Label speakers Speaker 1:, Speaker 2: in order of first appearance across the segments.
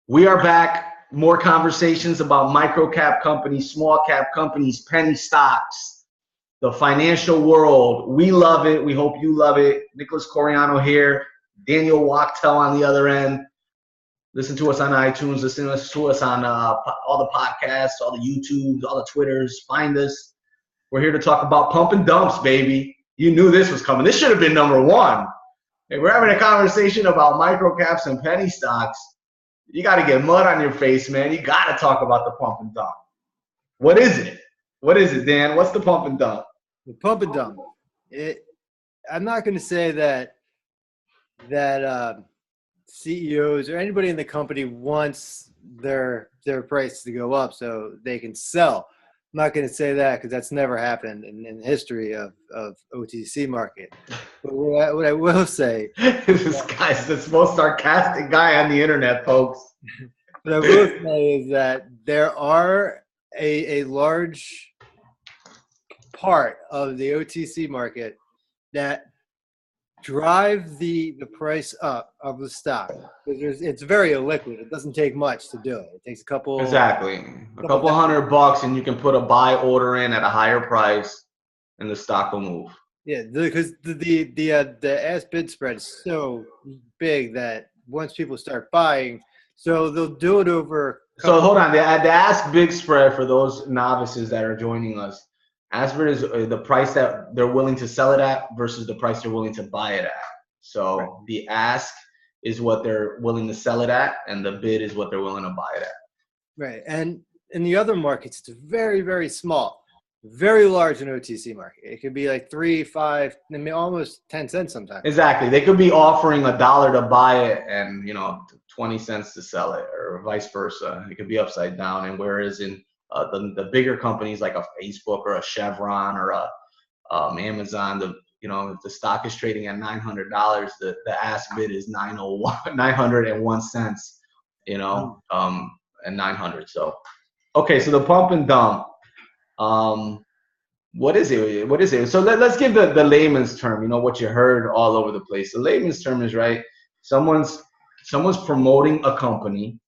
Speaker 1: We are back. More conversations about micro cap companies, small cap companies, penny stocks, the financial world. We love it. We hope you love it. Nicholas Coriano here. Daniel Wachtel on the other end. Listen to us on iTunes. Listen to us on all the podcasts, all the YouTubes, all the Twitters. Find us. We're here to talk about pump and dumps, baby. You knew this was coming. This should have been number one. Hey, we're having a conversation about micro caps and penny stocks. You got to get mud on your face, man. You got to talk about the pump and dump. What is it? What is it, Dan? What's the pump and dump?
Speaker 2: The pump and dump. I'm not going to say that CEOs or anybody in the company wants their price to go up so they can sell. I'm not going to say that because that's never happened in the history of OTC market. But what I will say,
Speaker 1: This guy's the most sarcastic guy on the internet, folks.
Speaker 2: what I will say is that there are a large part of the OTC market that drive the price up of the stock, because it's very illiquid. It doesn't take much to do it. It takes a couple
Speaker 1: $100 and you can put a buy order in at a higher price and the stock will move.
Speaker 2: Yeah, because the ask bid spread is so big that once people start buying, so they'll do it over.
Speaker 1: So hold on, the ask bid spread, for those novices that are joining us, ask bid is the price that they're willing to sell it at versus the price they're willing to buy it at. So
Speaker 2: Right.
Speaker 1: The ask is what they're willing to sell it at, and the bid is what they're willing to buy it at.
Speaker 2: Right, and in the other markets, it's very, very small. Very large in OTC market. It could be like 3, 5, I mean, almost 10 cents sometimes.
Speaker 1: Exactly. They could be offering $1 to buy it and 20 cents to sell it, or vice versa. It could be upside down. And whereas in the bigger companies like a Facebook or a Chevron or a Amazon, if the stock is trading at $900, the ask bid is 901 cents, and 900. So, okay, so the pump and dump. What is it? What is it? So let's give the layman's term, what you heard all over the place. The layman's term is, right, someone's promoting a company.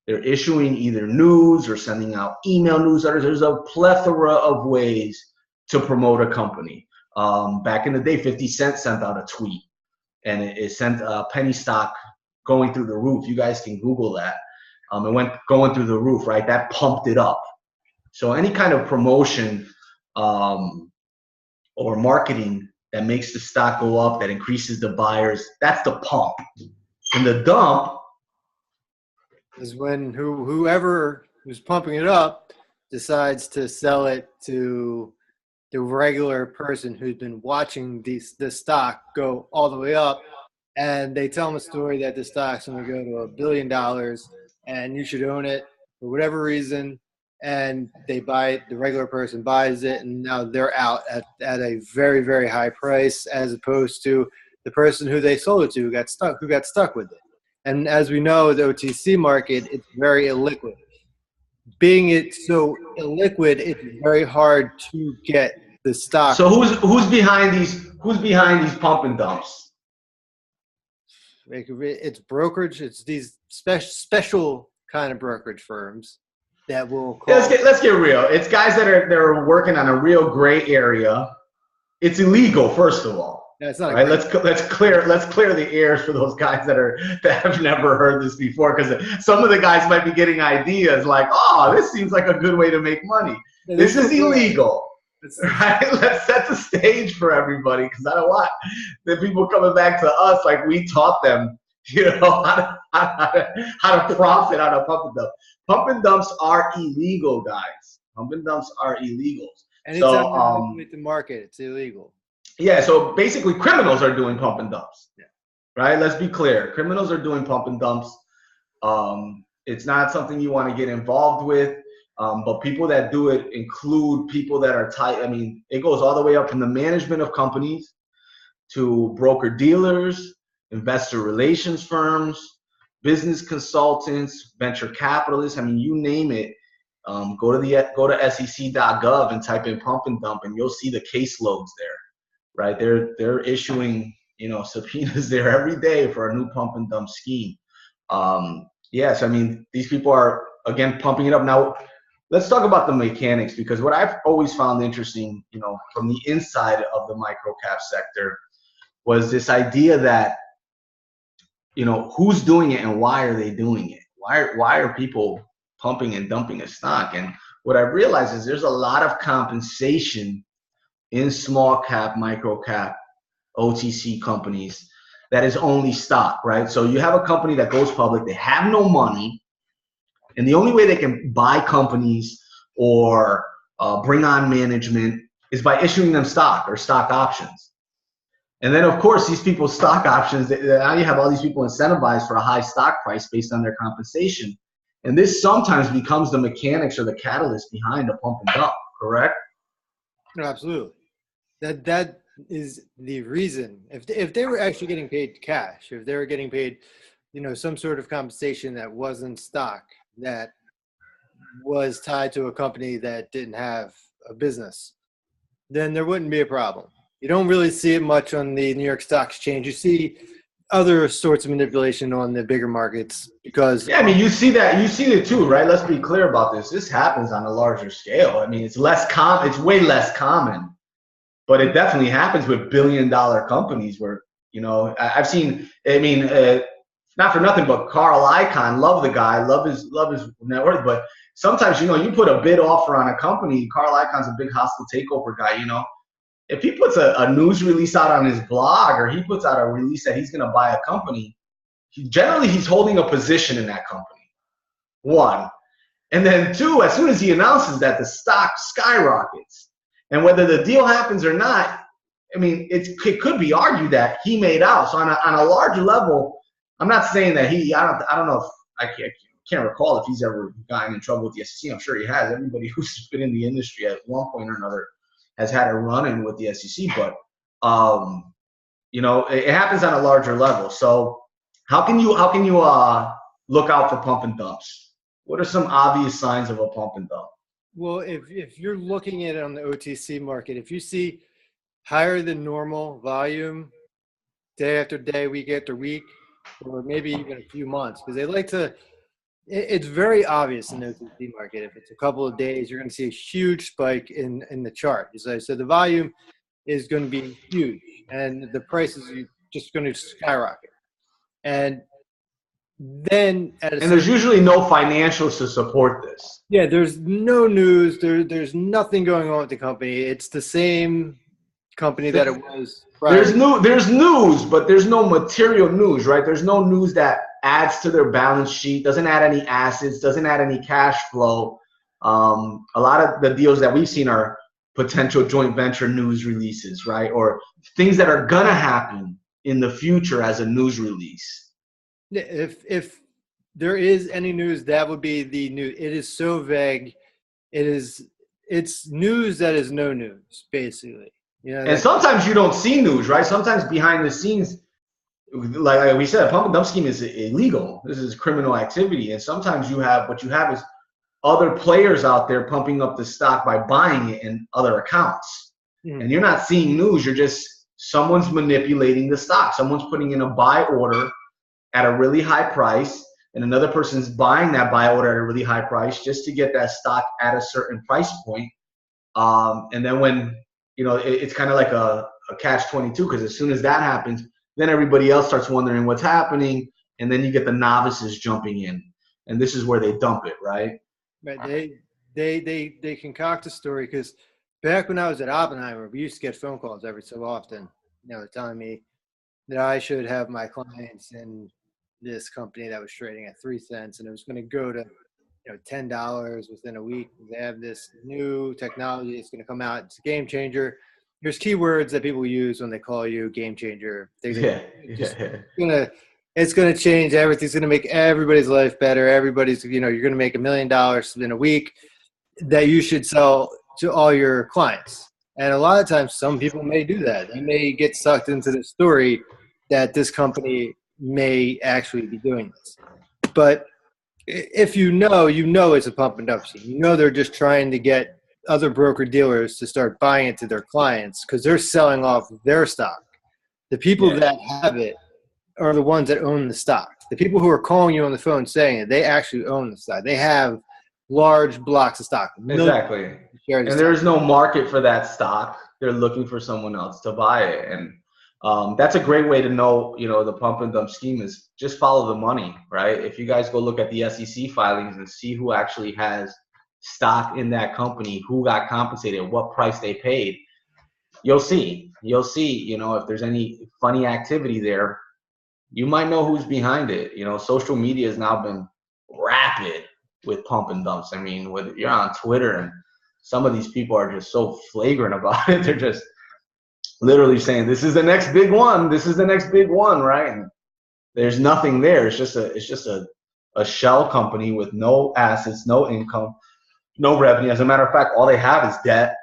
Speaker 1: They're issuing either news or sending out email newsletters. There's a plethora of ways to promote a company. Back in the day, 50 Cent sent out a tweet, and it sent a penny stock going through the roof. You guys can Google that. It went going through the roof, right? That pumped it up. So any kind of promotion or marketing that makes the stock go up, that increases the buyers, that's the pump. And the dump
Speaker 2: is when whoever who's pumping it up decides to sell it to the regular person who's been watching the stock go all the way up, and they tell them a story that the stock's going to go to $1 billion and you should own it for whatever reason, and they buy it, the regular person buys it, and now they're out at a very, very high price, as opposed to the person who they sold it to who got stuck with it. And as we know, the OTC market, it's very illiquid. Being it so illiquid, it's very hard to get the stock.
Speaker 1: So who's behind these pump and dumps?
Speaker 2: It's brokerage. It's these special kind of brokerage firms that will call.
Speaker 1: Let's get real. It's guys that are working on a real gray area. It's illegal, first of all.
Speaker 2: Yeah, it's not
Speaker 1: right. Let's clear the airs for those guys that have never heard this before, because some of the guys might be getting ideas like, oh, this seems like a good way to make money. Yeah, this is illegal. Right? Let's set the stage for everybody, because I don't want the people coming back to us like we taught them, how to profit on a pump and dump. Pump and dumps are illegal, guys. Pump and dumps are illegal.
Speaker 2: Anytime you manipulate the market, it's illegal.
Speaker 1: Yeah, so basically criminals are doing pump and dumps.
Speaker 2: Yeah.
Speaker 1: Right? Let's be clear. Criminals are doing pump and dumps. It's not something you want to get involved with. But people that do it include people that are tight. I mean, it goes all the way up from the management of companies to broker dealers, investor relations firms, business consultants, venture capitalists. I mean, you name it. Go to sec.gov and type in pump and dump, and you'll see the caseloads there. Right? They're issuing subpoenas there every day for a new pump and dump scheme. Yes, I mean, these people are, again, pumping it up. Now, let's talk about the mechanics, because what I've always found interesting, from the inside of the micro cap sector was this idea that, who's doing it and why are they doing it? Why are people pumping and dumping a stock? And what I realized is there's a lot of compensation in small cap, micro cap, OTC companies that is only stock, right? So you have a company that goes public, they have no money, and the only way they can buy companies or bring on management is by issuing them stock or stock options. And then, of course, these people's stock options, now you have all these people incentivized for a high stock price based on their compensation. And this sometimes becomes the mechanics or the catalyst behind a pump and dump, correct?
Speaker 2: No, absolutely. That is the reason. If they were actually getting paid cash, if they were getting paid, some sort of compensation that wasn't stock, that was tied to a company that didn't have a business, then there wouldn't be a problem. You don't really see it much on the New York Stock Exchange. You see other sorts of manipulation on the bigger markets because
Speaker 1: I mean, you see it too, right? Let's be clear about this. This happens on a larger scale. I mean, it's it's way less common, but it definitely happens with billion-dollar companies where, I've seen, not for nothing, but Carl Icahn, love the guy, love his net worth, but sometimes, you put a bid offer on a company. Carl Icahn's a big hostile takeover guy, If he puts a news release out on his blog, or he puts out a release that he's going to buy a company, generally he's holding a position in that company, one. And then two, as soon as he announces that, the stock skyrockets. And whether the deal happens or not, I mean, it could be argued that he made out. So on a larger level, I'm not saying that I don't know if I can't recall if he's ever gotten in trouble with the SEC. I'm sure he has. Everybody who's been in the industry at one point or another has had a run-in with the SEC, but it happens on a larger level. So how can you look out for pump and dumps? What are some obvious signs of a pump and dump?
Speaker 2: Well, if you're looking at it on the OTC market, if you see higher than normal volume day after day, week after week, or maybe even a few months, because they like to, it's very obvious in the OTC market. If it's a couple of days, you're going to see a huge spike in the chart. So the volume is going to be huge, and the prices are just going to skyrocket. And then
Speaker 1: there's usually no financials to support this.
Speaker 2: Yeah, there's no news. There's nothing going on with the company. It's the same company that it was prior.
Speaker 1: There's news, but there's no material news, right? There's no news that adds to their balance sheet, doesn't add any assets, doesn't add any cash flow. A lot of the deals that we've seen are potential joint venture news releases, right? Or things that are gonna happen in the future as a news release.
Speaker 2: If there is any news, that would be the news. It is so vague. It's news that is no news, basically.
Speaker 1: And sometimes you don't see news, right? Sometimes behind the scenes, like we said, a pump and dump scheme is illegal. This is criminal activity. And sometimes what you have is other players out there pumping up the stock by buying it in other accounts. Mm-hmm. And you're not seeing news. Someone's manipulating the stock. Someone's putting in a buy order at a really high price, and another person's buying that buy order at a really high price just to get that stock at a certain price point. And then when, it's kind of like a catch-22, because as soon as that happens, then everybody else starts wondering what's happening, and then you get the novices jumping in, and this is where they dump it, right?
Speaker 2: Right. They concoct a story, because back when I was at Oppenheimer, we used to get phone calls every so often, telling me that I should have my clients in this company that was trading at 3 cents, and it was going to go to $10 within a week. They have this new technology that's going to come out. It's a game changer. There's keywords that people use when they call you game changer. It's going to change everything. It's going to make everybody's life better. Everybody's, you're going to make $1 million in a week that you should sell to all your clients. And a lot of times, some people may do that. They may get sucked into the story that this company may actually be doing this. But if you know it's a pump and dump scheme. They're just trying to get other broker-dealers to start buying it to their clients because they're selling off their stock. The people that have it are the ones that own the stock. The people who are calling you on the phone saying it, they actually own the stock. They have large blocks of stock.
Speaker 1: Exactly. And there is no market for that stock. They're looking for someone else to buy it. And that's a great way to know, the pump and dump scheme is just follow the money, right? If you guys go look at the SEC filings and see who actually has stock in that company, who got compensated, what price they paid, you'll see, if there's any funny activity there, you might know who's behind it. Social media has now been rapid with pump and dumps. I mean, whether you're on Twitter and some of these people are just so flagrant about it. They're just literally saying, this is the next big one. This is the next big one, right? And there's nothing there. It's just a shell company with no assets, no income, no revenue. As a matter of fact, all they have is debt.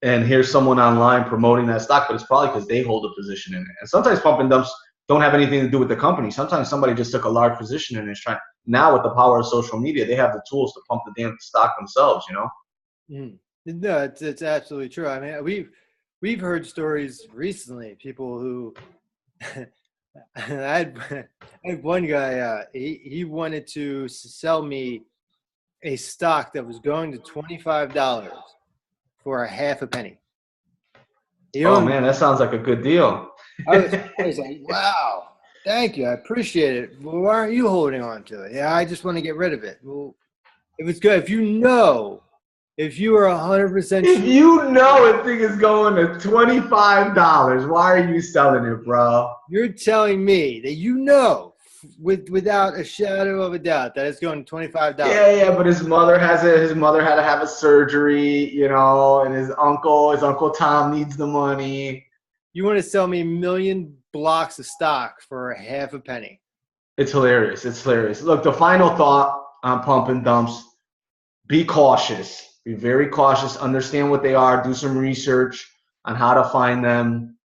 Speaker 1: And here's someone online promoting that stock, but it's probably because they hold a position in it. And sometimes pump and dumps don't have anything to do with the company. Sometimes somebody just took a large position and is trying. Now with the power of social media, they have the tools to pump the damn stock themselves,
Speaker 2: No, it's absolutely true. I mean, we've heard stories recently, people who I had one guy, he wanted to sell me a stock that was going to $25 for a half a penny.
Speaker 1: Oh man, that sounds like a good deal.
Speaker 2: I was like, wow, thank you, I appreciate it. Well, why aren't you holding on to it? Yeah, I just want to get rid of it. Well, if it's good, if you are 100%
Speaker 1: if you know a thing is going to $25, why are you selling it, bro?
Speaker 2: You're telling me that without a shadow of a doubt that it's going to $25.
Speaker 1: Yeah, but his mother had to have a surgery, and his uncle Tom needs the money.
Speaker 2: You want to sell me 1 million blocks of stock for a half a penny?
Speaker 1: It's hilarious. Look, the final thought on pump and dumps: be cautious. Be very cautious. Understand what they are. Do some research on how to find them.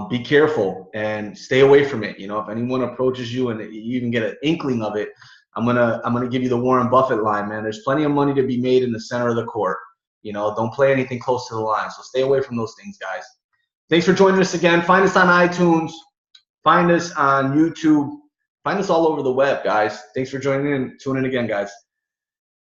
Speaker 1: Be careful and stay away from it. If anyone approaches you and you even get an inkling of it, I'm gonna give you the Warren Buffett line, man. There's plenty of money to be made in the center of the court. Don't play anything close to the line. So stay away from those things, guys. Thanks for joining us again. Find us on iTunes. Find us on YouTube. Find us all over the web, guys. Thanks for joining in. Tune in again, guys.